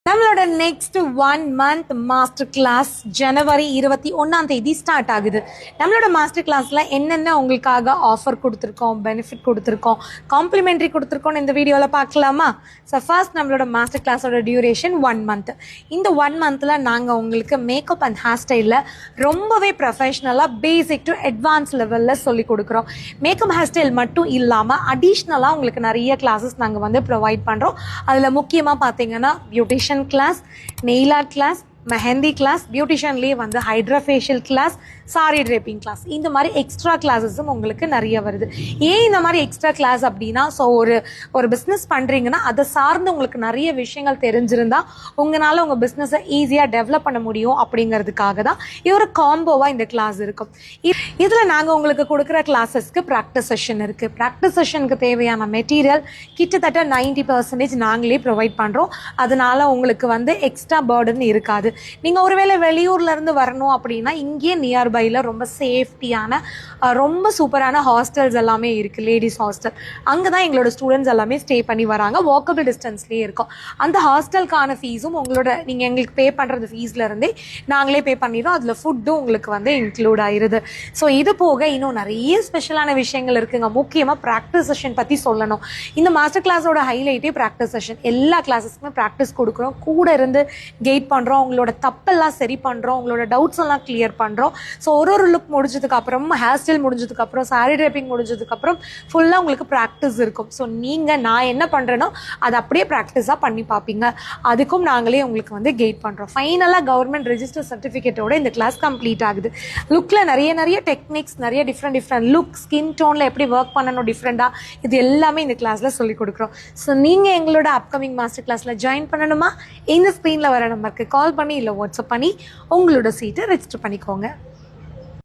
நம்மளோட next 1 month master class ஜனவரி 21 start ஆகுது. நம்மளோட மாஸ்டர் கிளாஸ்ல என்னென்ன உங்களுக்காக ஆஃபர் கொடுத்துருக்கோம், பெனிஃபிட் கொடுத்துருக்கோம், காம்ப்ளிமெண்ட்ரி கொடுத்துருக்கோம் இந்த வீடியோவில் பார்க்கலாமா? ஸோ ஃபர்ஸ்ட் நம்மளோட மாஸ்டர் கிளாஸோட டியூரேஷன் 1 மந்த். இந்த 1 மந்தில் நாங்கள் உங்களுக்கு மேக்கப் அண்ட் ஹேர் ஸ்டைலில் ரொம்பவே ப்ரொஃபஷ்னலாக பேசிக் டு அட்வான்ஸ் லெவலில் சொல்லிக் கொடுக்குறோம். மேக்கப் ஹேர் ஸ்டைல் மட்டும் இல்லாமல் அடிஷ்னலாக உங்களுக்கு நிறைய கிளாஸஸ் நாங்கள் வந்து ப்ரொவைட் பண்ணுறோம். அதில் முக்கியமாக பார்த்தீங்கன்னா beautician class, nail art class, mehndi class, பியூட்டிஷியன்லேயே வந்து hydra facial class, sari draping class, இந்த மாதிரி எக்ஸ்ட்ரா கிளாஸஸும் உங்களுக்கு நிறைய வருது. ஏன் இந்த மாதிரி எக்ஸ்ட்ரா கிளாஸ் அப்படின்னா, ஸோ ஒரு பிஸ்னஸ் பண்ணுறீங்கன்னா அதை சார்ந்து உங்களுக்கு நிறைய விஷயங்கள் தெரிஞ்சிருந்தா உங்களால் உங்கள் பிஸ்னஸை ஈஸியாக டெவலப் பண்ண முடியும் அப்படிங்கிறதுக்காக தான் இது ஒரு காம்போவாக இந்த கிளாஸ் இருக்கும். இதில் நாங்கள் உங்களுக்கு கொடுக்குற கிளாஸஸ்க்கு ப்ராக்டிஸ் செஷன் இருக்குது. ப்ராக்டிஸ் செஷனுக்கு தேவையான மெட்டீரியல் கிட்டத்தட்ட 90% நாங்களே ப்ரொவைட் பண்ணுறோம். அதனால உங்களுக்கு வந்து எக்ஸ்ட்ரா பர்டன் இருக்காது. நீங்கள் ஒருவேளை வெளியூர்லேருந்து வரணும் அப்படின்னா இங்கேயே நியர்பையில் ரொம்ப சேஃப்டியான ரொம்ப சூப்பரான ஹாஸ்டல்ஸ் எல்லாமே இருக்குது. லேடிஸ் ஹாஸ்டல், அங்கே தான் எங்களோட ஸ்டூடெண்ட்ஸ் எல்லாமே ஸ்டே பண்ணி வராங்க. வாக்கபிள் டிஸ்டன்ஸ்லேயே இருக்கும். அந்த ஹாஸ்டலுக்கான ஃபீஸும் உங்களோட நீங்கள் எங்களுக்கு பே பண்ணுறது ஃபீஸ்லேருந்தே நாங்களே பே பண்ணிடுறோம். அதில் ஃபுட்டும் உங்களுக்கு வந்து இன்க்ளூட் ஆயிடுது. ஸோ இது போக இன்னும் நிறைய ஸ்பெஷலான விஷயங்கள் இருக்குங்க. முக்கியமாக ப்ராக்டிஸ் செஷன் பற்றி சொல்லணும். இந்த மாஸ்டர் கிளாஸோட ஹைலைட்டே ப்ராக்டிஸ் செஷன். எல்லா கிளாஸஸ்க்குமே ப்ராக்டிஸ் கொடுக்குறோம், கூட இருந்து கைட் பண்ணுறோம், உங்களோட தப்பெல்லாம் சரி பண்ணுறோம், உங்களோட டவுட்ஸ் எல்லாம் கிளியர் பண்ணுறோம். ஸோ ஒரு லுக் முடிஞ்சதுக்கப்புறம், ஹேர் ஸ்டைல் முடிஞ்சதுக்கப்புறம், சாரி ட்ரேப்பிங் முடிஞ்சதுக்கப்புறம் ஃபுல்லாக உங்களுக்கு ப்ராக்டிஸ் இருக்கும். ஸோ நான் என்ன பண்ணுறேனோ அதை அப்படியே ப்ராக்டிஸாக பண்ணி பார்ப்பீங்க. அதுக்கும் நாங்களே உங்களுக்கு வந்து கைட் பண்ணுறோம். ஃபைனலாக கவர்மெண்ட் ரெஜிஸ்டர் சர்டிஃபிகேட்டோட இந்த கிளாஸ் கம்ப்ளீட் ஆகுது. லுக்கில் நிறைய டெக்னிக்ஸ், நிறைய டிஃப்ரெண்ட் லுக், ஸ்கின் டோனில் எப்படி ஒர்க் பண்ணணும் டிஃப்ரெண்ட்டாக, இது எல்லாமே இந்த கிளாஸில் சொல்லிக் கொடுக்குறோம். ஸோ நீங்கள் எங்களோட அப்கமிங் மாஸ்டர் கிளாஸில் ஜாயின் பண்ணணுமா? இந்த ஸ்க்ரீனில் வர நம்பருக்கு கால் பண்ணி இல்லை வாட்ஸ்அப் பண்ணி உங்களோட சீட்டை ரெஜிஸ்டர் பண்ணிக்கோங்க.